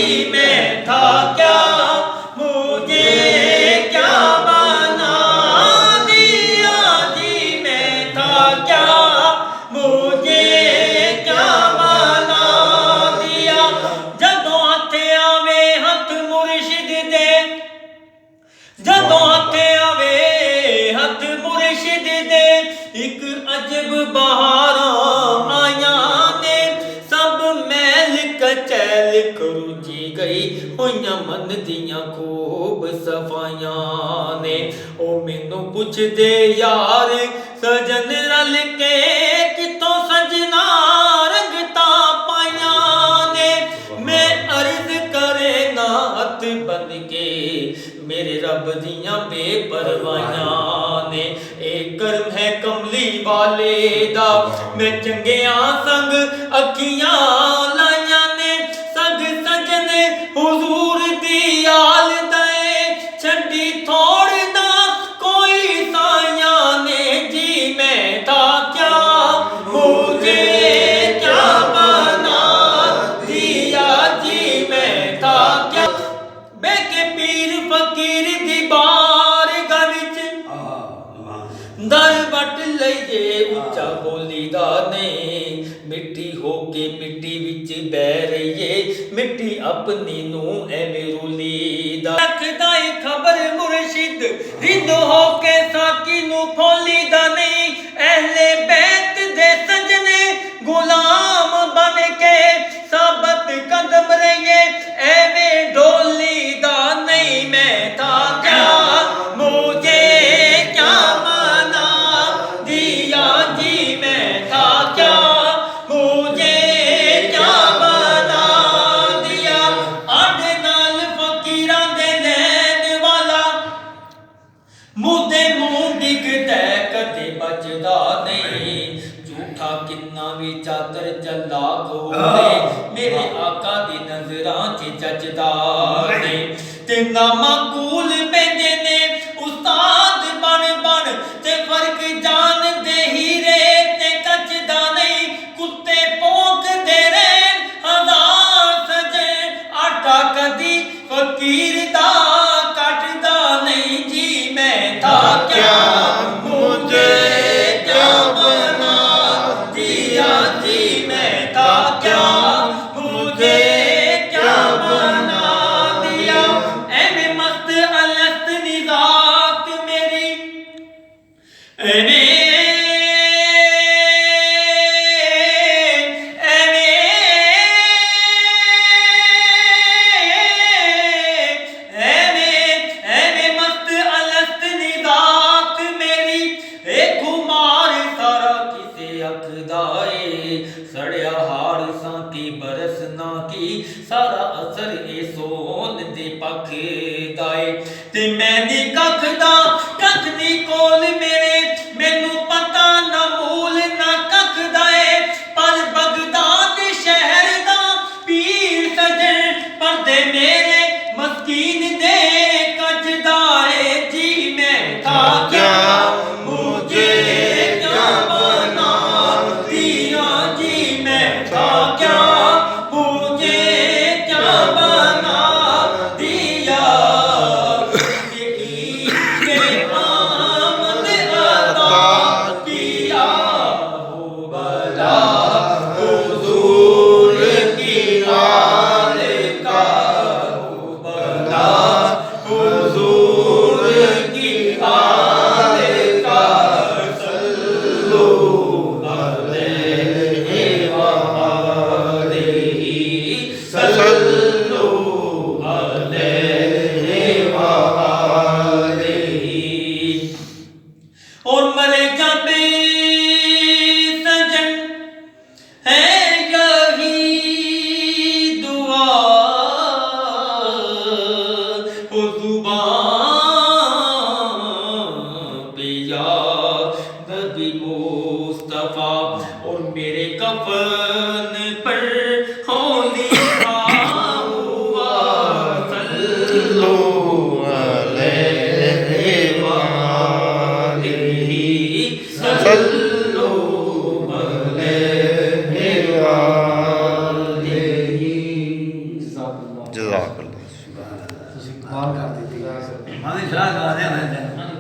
जी मैं था क्या, मुझे क्या बना दिया जी मैं था क्या, मुझे क्या बना दिया। जदों हथ आवे हथ मुर्शिद दे, जदों हथ आवे हथ मुर्शिद दे, एक अजब बहारां आया ने, सब मैल कचैल करूजी गई होइयां मन दियां खूब सफाइयां ने। ओ मैनू पुछदे यार सजन रल के कितों सजना रंगता पाइयां ने, मैं अर्ज करेगा हथ बन के मेरे रब दियां बेपरवाइयां ने। ए कर्म है कमली वाले दा, मैं चंगियां संग अखियां लाइयां ने, सग सजने हुजूर दी आल दे, छड्डी थोड़ ना कोई साइयां ने जी मैं था क्या, मुझे क्या बना दिया जी मैं था क्या। बैके पीर फकीर दी बारगाह विच दर वट लईए उच्चा बोलीदा नहीं, मिट्टी होके मिट्टी विच बह रहीए, मिट्टी अपनी नू एवें रुलीदा। रखदा ए खबर मुर्शिद रिंद होके साकी नू फोलीदा नहीं, अहले बैत दे सजने गुलाम बन के साबत कदम रहिए एवें डोलीदा नहीं मैं था क्या, मुझे क्या बना दिया जी मैं था क्या, मुझे क्या बना दिया। आडे नाल फकीरां दे लैन वाला मुदे मुंह डिगदा कदे बचदा नहीं, झूठा किन्ना भी चादर जला होवे मेरे आका दी नजरां च जचदा नहीं। ते ना माकूल पैंदे ने उस्ताद बन बन ते फर्क जान दे हीरे ते कचदा नहीं, कुत्ते भौंकदे रहन हजार सजे आटा कदी फकीर दा कटदा नहीं जी मैं था क्या, मुझे क्या बना दिया जी मैं था क्या, मुझे क्या बना दिया। एवें मस्त अलस्त निजात मेरी, एवें मस्त अलस्त निजात मेरी, ए खुमार सारा किसे अखदा ए, सड़िया हाड़ सांकी बरस ना की सारा असर ए सोन दे पखदा ए। ते मैं नी कख दा कख नी कोल मेरे, मैनू पता ना मूल ना कख दा ए, पर बगदाद शहर दा पीर सजन पर्दे मेरे मस्कीन दे कजदा ए जी मैं था क्या, मुझे क्या बना दिया जी मैं था क्या, मुझे क्या बना दिया। आमद अता किया हो भला हुजूर की आल का हो भला। ਜਜ਼ਾਕ ਅੱਲਾ। ਤੁਸੀਂ ਕਮਾਲ ਕਰ ਦਿੱਤੀ। ਮਾਨੀ ਸ਼ਾਹ ਗਾ ਦੇ